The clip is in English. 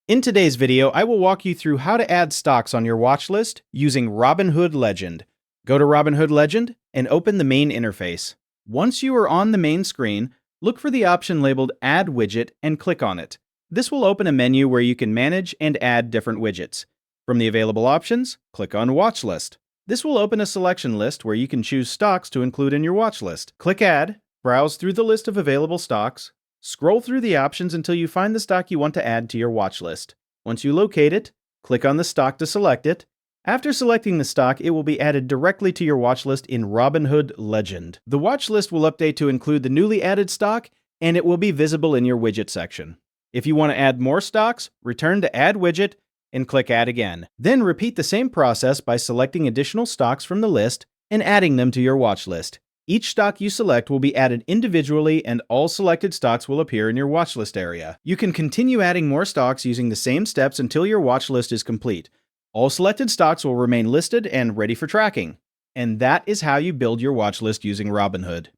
In today's video, I will walk you through how to add stocks on your watch list using Robinhood Legend. Go to Robinhood Legend and open the main interface. Once you are on the main screen, look for the option labeled Add Widget and click on it. This will open a menu where you can manage and add different widgets. From the available options, click on Watchlist. This will open a selection list where you can choose stocks to include in your watch list. Click Add, browse through the list of available stocks, scroll through the options until you find the stock you want to add to your watch list. Once you locate it, click on the stock to select it. After selecting the stock, it will be added directly to your watch list in Robinhood Legend. The watch list will update to include the newly added stock, and it will be visible in your widget section. If you want to add more stocks, return to Add Widget and click Add again. Then repeat the same process by selecting additional stocks from the list and adding them to your watch list. Each stock you select will be added individually, and all selected stocks will appear in your watch list area. You can continue adding more stocks using the same steps until your watch list is complete. All selected stocks will remain listed and ready for tracking. And that is how you build your watch list using Robinhood.